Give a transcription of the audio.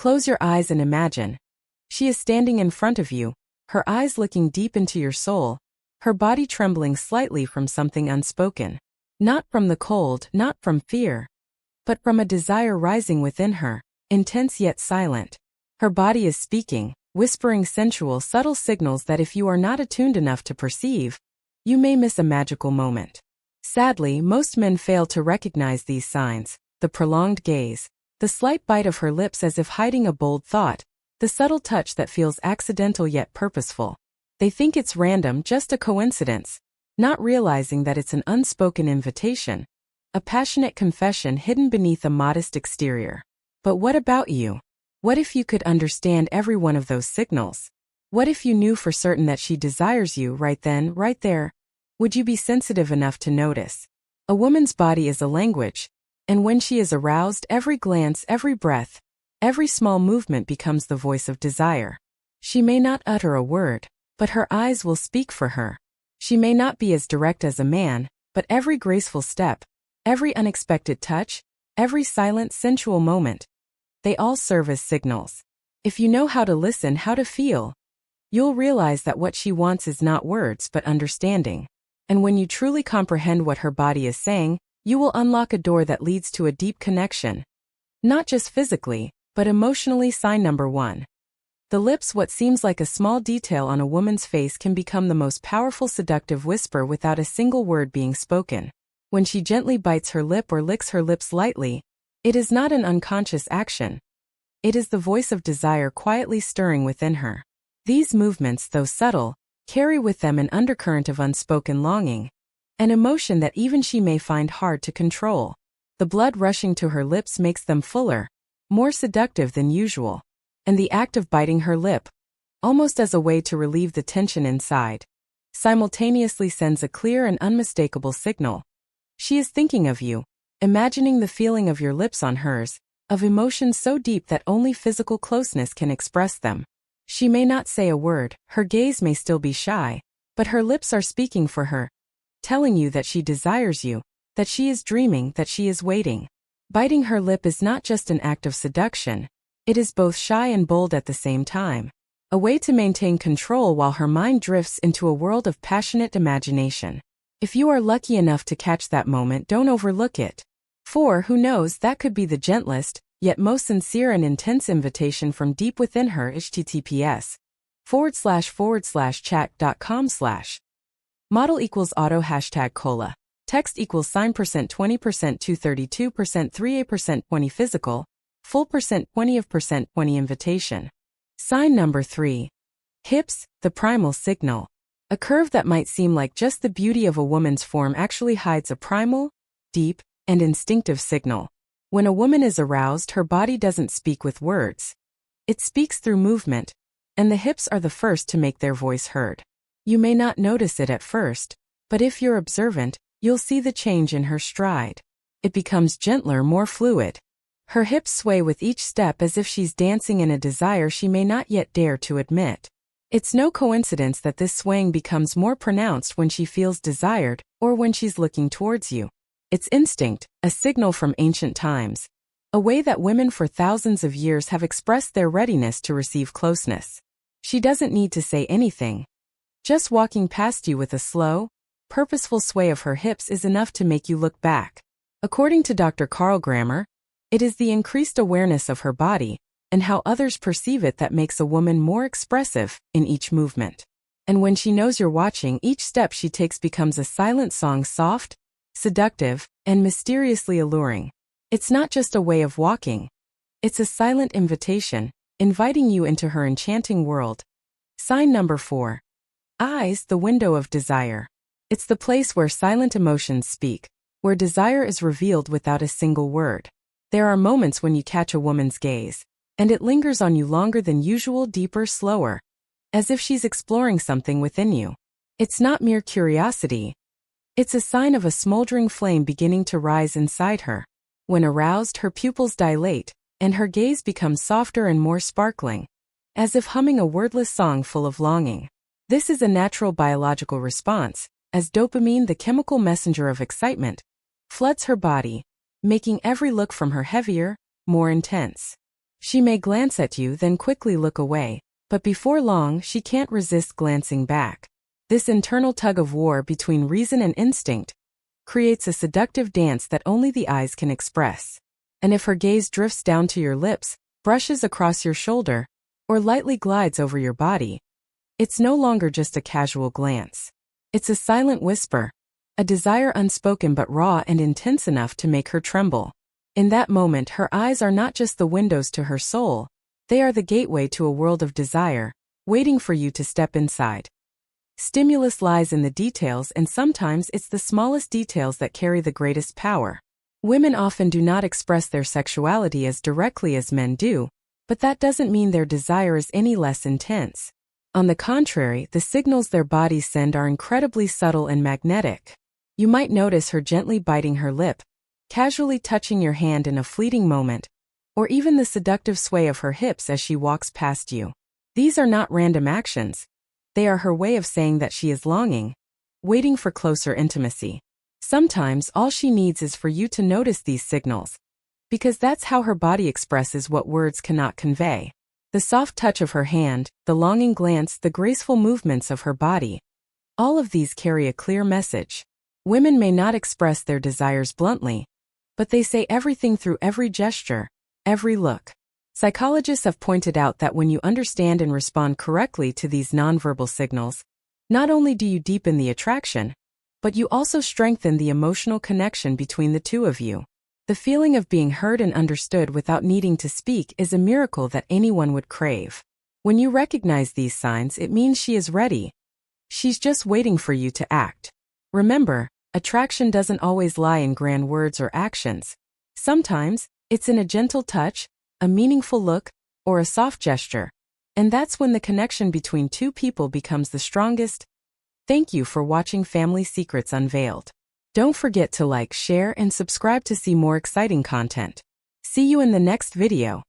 Close your eyes and imagine. She is standing in front of you, her eyes looking deep into your soul, her body trembling slightly from something unspoken. Not from the cold, not from fear, but from a desire rising within her, intense yet silent. Her body is speaking, whispering sensual, subtle signals that if you are not attuned enough to perceive, you may miss a magical moment. Sadly, most men fail to recognize these signs: the prolonged gaze, the slight bite of her lips as if hiding a bold thought, the subtle touch that feels accidental yet purposeful. They think it's random, just a coincidence, not realizing that it's an unspoken invitation, a passionate confession hidden beneath a modest exterior. But what about you? What if you could understand every one of those signals? What if you knew for certain that she desires you right then, right there? Would you be sensitive enough to notice? A woman's body is a language, and when she is aroused, every glance, every breath, every small movement becomes the voice of desire. She may not utter a word, but her eyes will speak for her. She may not be as direct as a man, but every graceful step, every unexpected touch, every silent, sensual moment, they all serve as signals. If you know how to listen, how to feel, you'll realize that what she wants is not words but understanding. And when you truly comprehend what her body is saying, you will unlock a door that leads to a deep connection. Not just physically, but emotionally. Sign number 1. The lips. What seems like a small detail on a woman's face can become the most powerful seductive whisper without a single word being spoken. When she gently bites her lip or licks her lips lightly, it is not an unconscious action. It is the voice of desire quietly stirring within her. These movements, though subtle, carry with them an undercurrent of unspoken longing, an emotion that even she may find hard to control. The blood rushing to her lips makes them fuller, more seductive than usual, and the act of biting her lip, almost as a way to relieve the tension inside, simultaneously sends a clear and unmistakable signal. She is thinking of you, imagining the feeling of your lips on hers, of emotions so deep that only physical closeness can express them. She may not say a word, her gaze may still be shy, but her lips are speaking for her, telling you that she desires you, that she is dreaming, that she is waiting. Biting her lip is not just an act of seduction, it is both shy and bold at the same time, a way to maintain control while her mind drifts into a world of passionate imagination. If you are lucky enough to catch that moment, don't overlook it. For, who knows, that could be the gentlest, yet most sincere and intense invitation from deep within her. https://chat.com/ Model equals auto #cola. Text equals %, 20%, 232%, 3A%, 20 physical, full %, 20 of %, 20 invitation. Sign number 3. Hips, the primal signal. A curve that might seem like just the beauty of a woman's form actually hides a primal, deep, and instinctive signal. When a woman is aroused, her body doesn't speak with words. It speaks through movement, and the hips are the first to make their voice heard. You may not notice it at first, but if you're observant, you'll see the change in her stride. It becomes gentler, more fluid. Her hips sway with each step as if she's dancing in a desire she may not yet dare to admit. It's no coincidence that this swaying becomes more pronounced when she feels desired or when she's looking towards you. It's instinct, a signal from ancient times, a way that women for thousands of years have expressed their readiness to receive closeness. She doesn't need to say anything. Just walking past you with a slow, purposeful sway of her hips is enough to make you look back. According to Dr. Carl Grammer, it is the increased awareness of her body and how others perceive it that makes a woman more expressive in each movement. And when she knows you're watching, each step she takes becomes a silent song, soft, seductive, and mysteriously alluring. It's not just a way of walking. It's a silent invitation, inviting you into her enchanting world. Sign number 4. Eyes, the window of desire. It's the place where silent emotions speak, where desire is revealed without a single word. There are moments when you catch a woman's gaze, and it lingers on you longer than usual, deeper, slower, as if she's exploring something within you. It's not mere curiosity. It's a sign of a smoldering flame beginning to rise inside her. When aroused, her pupils dilate, and her gaze becomes softer and more sparkling, as if humming a wordless song full of longing. This is a natural biological response, as dopamine, the chemical messenger of excitement, floods her body, making every look from her heavier, more intense. She may glance at you then quickly look away, but before long she can't resist glancing back. This internal tug-of-war between reason and instinct creates a seductive dance that only the eyes can express. And if her gaze drifts down to your lips, brushes across your shoulder, or lightly glides over your body, it's no longer just a casual glance. It's a silent whisper, a desire unspoken but raw and intense enough to make her tremble. In that moment, her eyes are not just the windows to her soul, they are the gateway to a world of desire, waiting for you to step inside. Stimulus lies in the details, and sometimes it's the smallest details that carry the greatest power. Women often do not express their sexuality as directly as men do, but that doesn't mean their desire is any less intense. On the contrary, the signals their bodies send are incredibly subtle and magnetic. You might notice her gently biting her lip, casually touching your hand in a fleeting moment, or even the seductive sway of her hips as she walks past you. These are not random actions. They are her way of saying that she is longing, waiting for closer intimacy. Sometimes all she needs is for you to notice these signals, because that's how her body expresses what words cannot convey. The soft touch of her hand, the longing glance, the graceful movements of her body, all of these carry a clear message. Women may not express their desires bluntly, but they say everything through every gesture, every look. Psychologists have pointed out that when you understand and respond correctly to these nonverbal signals, not only do you deepen the attraction, but you also strengthen the emotional connection between the two of you. The feeling of being heard and understood without needing to speak is a miracle that anyone would crave. When you recognize these signs, it means she is ready. She's just waiting for you to act. Remember, attraction doesn't always lie in grand words or actions. Sometimes, it's in a gentle touch, a meaningful look, or a soft gesture. And that's when the connection between two people becomes the strongest. Thank you for watching Family Secrets Unveiled. Don't forget to like, share, and subscribe to see more exciting content. See you in the next video.